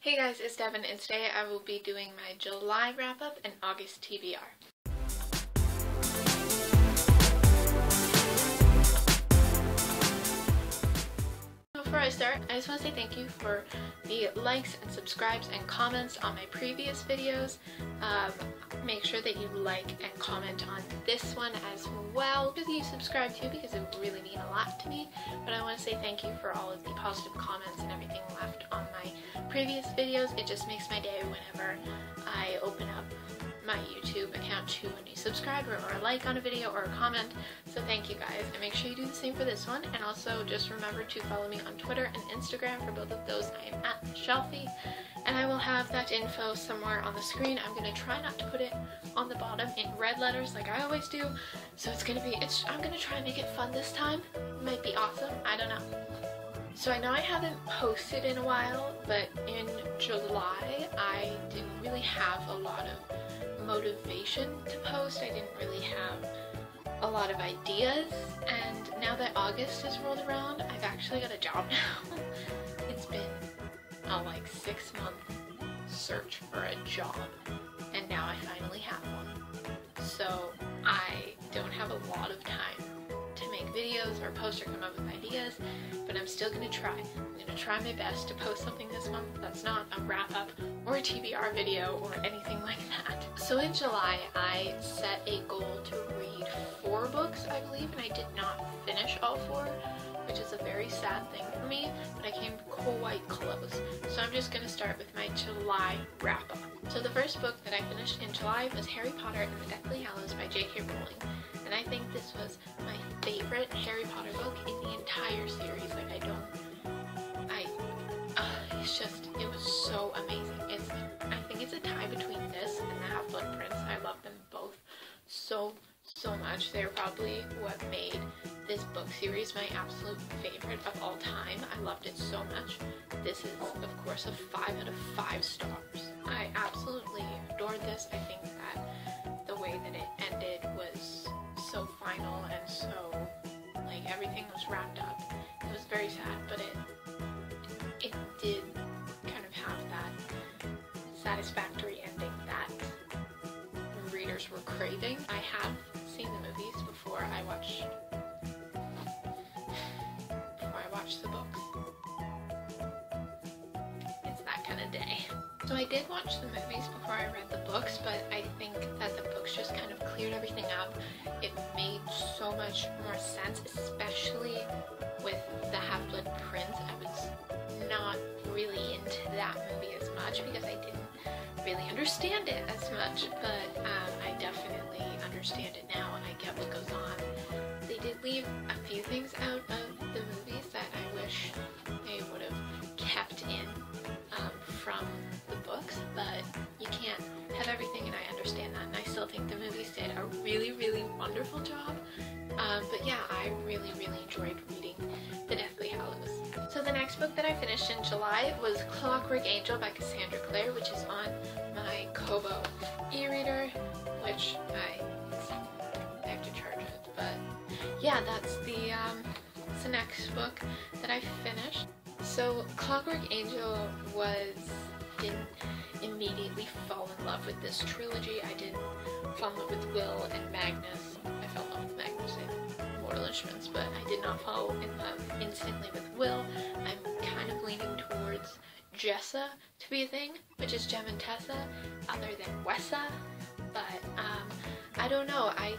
Hey guys, it's Devin, and today I will be doing my July wrap-up and August TBR. Before I start, I just want to say thank you for the likes and subscribes and comments on my previous videos. Make sure that you like and comment on this one as well. Make sure that you subscribe too, because it would really mean a lot to me. But I want to say thank you for all of the positive comments and everything left on my previous videos. It just makes my day whenever I open up my YouTube account to a new subscriber or a like on a video or a comment. So thank you guys, and make sure you do the same for this one. And also just remember to follow me on Twitter and Instagram. For both of those, I am at Shelfie, and I will have that info somewhere on the screen. I'm gonna try not to put it on the bottom in red letters like I always do, so I'm gonna try and make it fun this time. It might be awesome, I don't know. So I know I haven't posted in a while, but in July I didn't really have a lot of motivation to post. I didn't really have a lot of ideas, and now that August has rolled around, I've actually got a job now. It's been a like 6-month search for a job, and now I finally have one. So I don't have a lot of time to make videos or post or come up with ideas, but I'm still gonna try. I'm gonna try my best to post something this month that's not a wrap-up or a TBR video or anything like that. So in July, I set a goal to read 4 books, I believe, and I did not finish all 4, which is a very sad thing for me, but I came quite close. So I'm just gonna start with my July wrap-up. So the first book that I finished in July was Harry Potter and the Deathly Hallows by J.K. Rowling. And I think this was my favorite Harry Potter book in the entire series. It was so amazing. I think it's a tie between this and the Half-Blood Prince. I love them both so much. They're probably what made this book series my absolute favorite of all time. I loved it so much. This is, of course, a 5 out of 5 stars. I absolutely adored this. I think that the way that it ended was so final and so, like, everything was wrapped up. It was very sad, but it did kind of have that satisfactory ending that readers were craving. I have seen the movies before I watched the books. It's that kind of day. So I did watch the movies before I read the books, but I think that the books just kind of cleared everything up. It made so much more sense, especially with the Half-Blood Prince. I was not really into that movie as much because I didn't really understand it as much, but I definitely understand it now and I get what goes on. They did leave a few things out of the movies that I wish they would have kept in from the books, but you can't have everything, and I understand that, and I still think the movies did a really wonderful job. But yeah, I really enjoyed reading The Deathly Hallows. So the next book that I finished in July was Clockwork Angel by Cassandra Clare, which is on my Kobo e-reader, which I have to charge it. But yeah, that's the next book that I finished. So Clockwork Angel didn't immediately fall in love with this trilogy. I didn't fall in love with Will and Magnus. I fell in love with Magnus in Mortal Instruments, but I did not fall in love instantly with Will. I'm kind of leaning towards Jessa to be a thing, which is Jem and Tessa, other than Wessa. But I don't know, I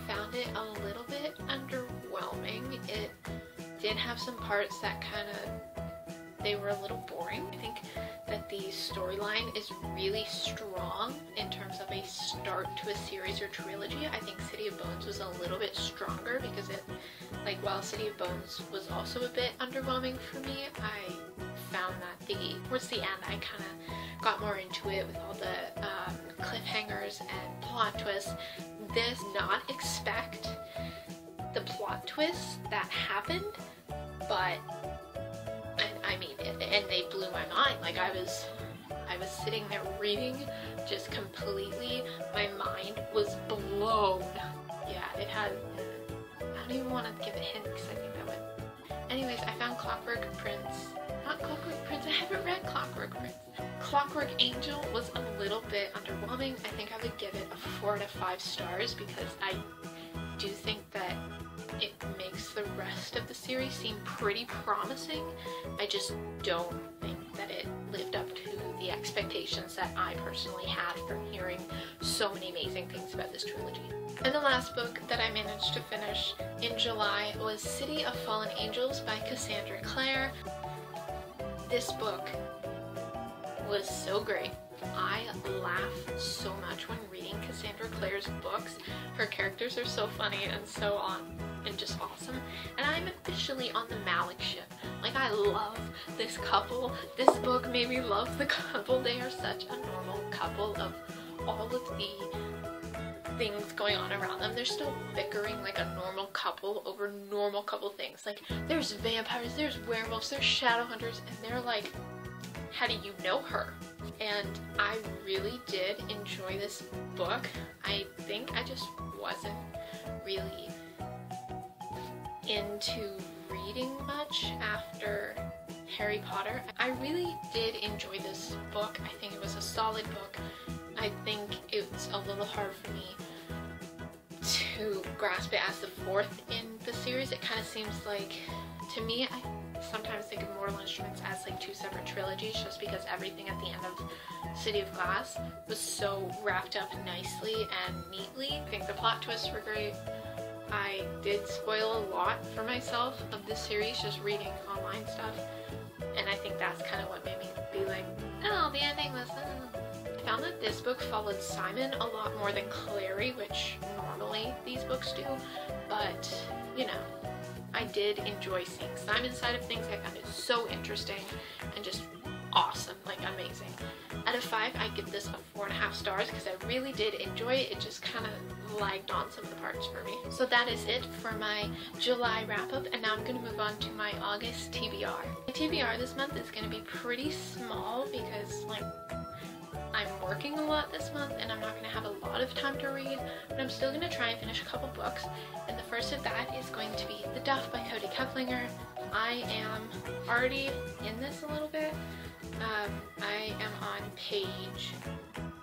found it a little bit underwhelming. It did have some parts that they were a little boring. I think that the storyline is really strong in terms of a start to a series or trilogy. I think City of Bones was a little bit stronger because while City of Bones was also a bit underwhelming for me, I found that towards the end I kind of got more into it with all the cliffhangers and plot twists. This not expect the plot twists that happened, but I mean, and they blew my mind. Like, I was sitting there reading, just completely, my mind was blown. Yeah, it had, I don't even want to give a hint because I think that would. Anyways, I found Clockwork Prince. Not Clockwork Prince, I haven't read Clockwork Prince. Clockwork Angel was a little bit underwhelming. I think I would give it a 4 out of 5 stars because I do think that it makes the rest of the series seem pretty promising. I just don't think that it lived up to the expectations that I personally had from hearing so many amazing things about this trilogy. And the last book that I managed to finish in July was City of Fallen Angels by Cassandra Clare. This book was so great. I laugh so much when reading Cassandra Clare's books. Her characters are so funny and so and just awesome. And I'm officially on the Malik ship. Like, I love this couple. This book made me love the couple. They are such a normal couple of all of the things going on around them. They're still bickering like a normal couple over normal couple things. Like, there's vampires, there's werewolves, there's shadow hunters, and they're like, how do you know her? And I really did enjoy this book. I think I just wasn't really into reading much after Harry Potter. I really did enjoy this book. I think it was a solid book. I think it's a little hard for me to grasp it as the fourth in the series. It kind of seems like, to me, I sometimes think of Mortal Instruments as like 2 separate trilogies just because everything at the end of City of Glass was so wrapped up nicely and neatly. I think the plot twists were great. I did spoil a lot for myself of this series just reading online stuff, and I think that's kind of what made me be like, oh, the ending was... I found that this book followed Simon a lot more than Clary, which normally these books do, but, you know, I did enjoy seeing Simon's side of things. I found it so interesting and just awesome, like amazing. Out of 5, I give this a 4.5 stars because I really did enjoy it. It just kind of lagged on some of the parts for me. So that is it for my July wrap-up, and now I'm going to move on to my August TBR. My TBR this month is going to be pretty small because, like, I'm working a lot this month and I'm not going to have a lot of time to read, but I'm still going to try and finish a couple books, and the first of that is going to be The Duff by Cody Keplinger. I am already in this a little bit. I am on page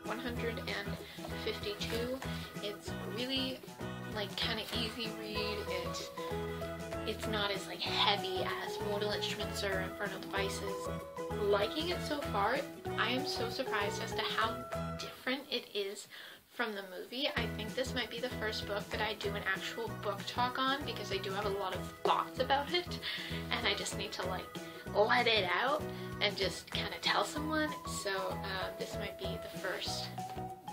152. It's really like kind of easy read. It's not as like heavy as Mortal Instruments or Infernal Devices. Liking it so far. I am so surprised as to how different it is from the movie. I think this might be the first book that I do an actual book talk on because I do have a lot of thoughts about it and I just need to like let it out and just kind of tell someone. So this might be the first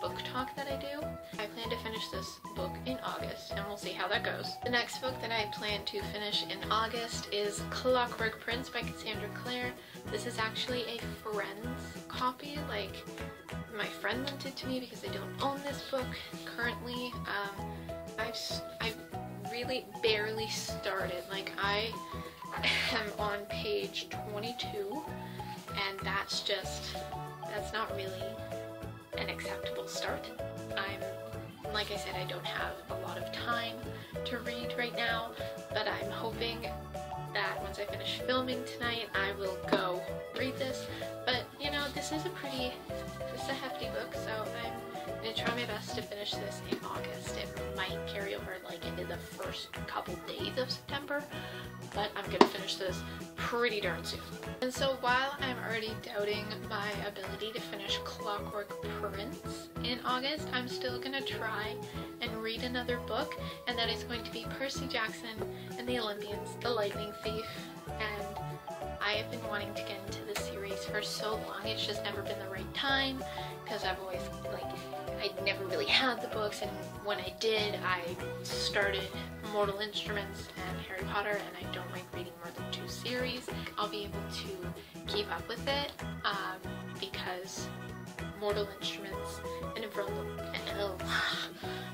book talk that I do. I plan to finish this book in August and we'll see how that goes. The next book that I plan to finish in August is Clockwork Prince by Cassandra Clare. This is actually a friend's copy. Like, my friend lent it to me because I don't own this book currently. I've really barely started. Like, I am on page 22 and that's not really an acceptable start. Like I said, I don't have a lot of time to read right now, but I'm hoping that once I finish filming tonight, I will go read this. But, you know, this is a hefty book, so I'm going to try my best to finish this in August. It might carry over, like, into the first couple days of September, but I'm going to finish this pretty darn soon. And so while I'm already doubting my ability to finish Clockwork Prince in August, I'm still going to try and read another book, and that is going to be Percy Jackson and the Olympians, The Lightning Thief. And I have been wanting to get into this series for so long. It's just never been the right time because I've always, like, I never really had the books, and when I did, I started Mortal Instruments and Harry Potter, and I don't like reading more than 2 series. I'll be able to keep up with it because Mortal Instruments and Infernal...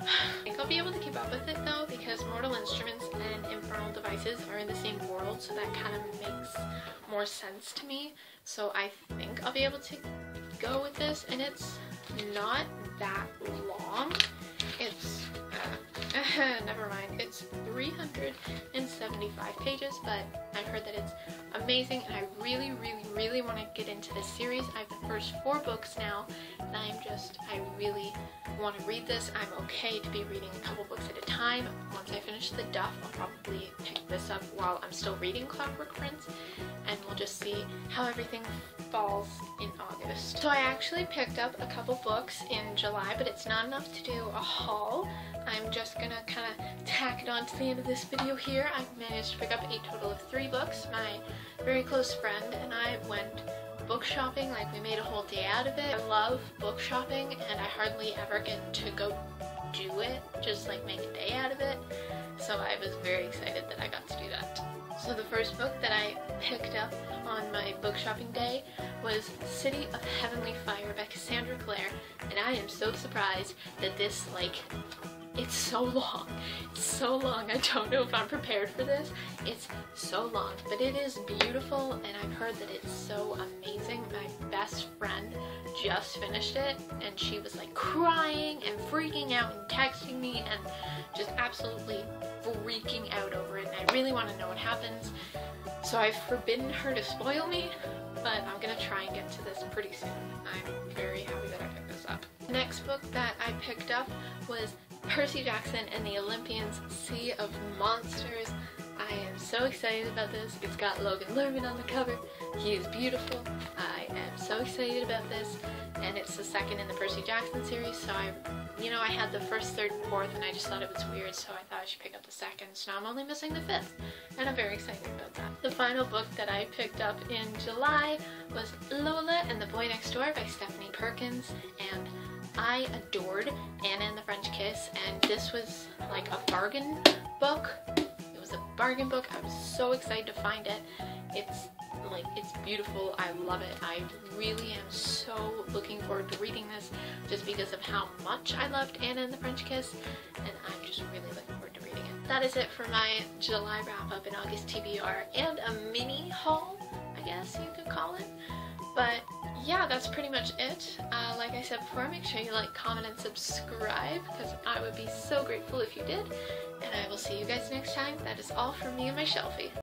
I think I'll be able to keep up with it though because Mortal Instruments and Infernal Devices are in the same world, so that kind of makes more sense to me. So I think I'll be able to go with this, and it's not that long. It's Never mind. It's 375 pages, but I've heard that it's amazing, and I really, really, really want to get into this series. I have the first 4 books now, and I really want to read this. I'm okay to be reading a couple books at a time. Once I finish the Duff, I'll probably pick this up while I'm still reading Clockwork Prince, and we'll just see how everything falls in August. So I actually picked up a couple books in July, but it's not enough to do a haul. I'm just gonna kind of tack it on to the end of this video here. I've managed to pick up a total of 3 books. My very close friend and I went book shopping, like we made a whole day out of it. I love book shopping and I hardly ever get to go do it, just like make a day out of it. So I was very excited that I got to do that. So the first book that I picked up on my book shopping day was City of Heavenly Fire by Cassandra Clare, and I am so surprised that this, like, it's so long. It's so long. I don't know if I'm prepared for this. It's so long, but it is beautiful, and I've heard that it's so amazing. My best friend just finished it, and she was like crying and freaking out and texting me and just absolutely freaking out over it, and I really want to know what happens. So I've forbidden her to spoil me, but I'm gonna try and get to this pretty soon. I'm very happy that I picked this up. The next book that I picked up was Percy Jackson and the Olympians, Sea of Monsters. I am so excited about this. It's got Logan Lerman on the cover. He is beautiful. I am so excited about this, and it's the second in the Percy Jackson series, so I had the first, third, and fourth, and I just thought it was weird, so I thought I should pick up the second, so now I'm only missing the 5th, and I'm very excited about that. The final book that I picked up in July was Lola and the Boy Next Door by Stephanie Perkins, and I adored Anna and the French Kiss, and this was like a bargain book. It was a bargain book. I was so excited to find it. It's beautiful. I love it. I really am so looking forward to reading this just because of how much I loved Anna and the French Kiss, and I'm just really looking forward to reading it. That is it for my July wrap-up and August TBR and a mini haul, I guess you could call it. But yeah, that's pretty much it. Like I said before, make sure you like, comment, and subscribe, because I would be so grateful if you did. And I will see you guys next time. That is all from me and my shelfie.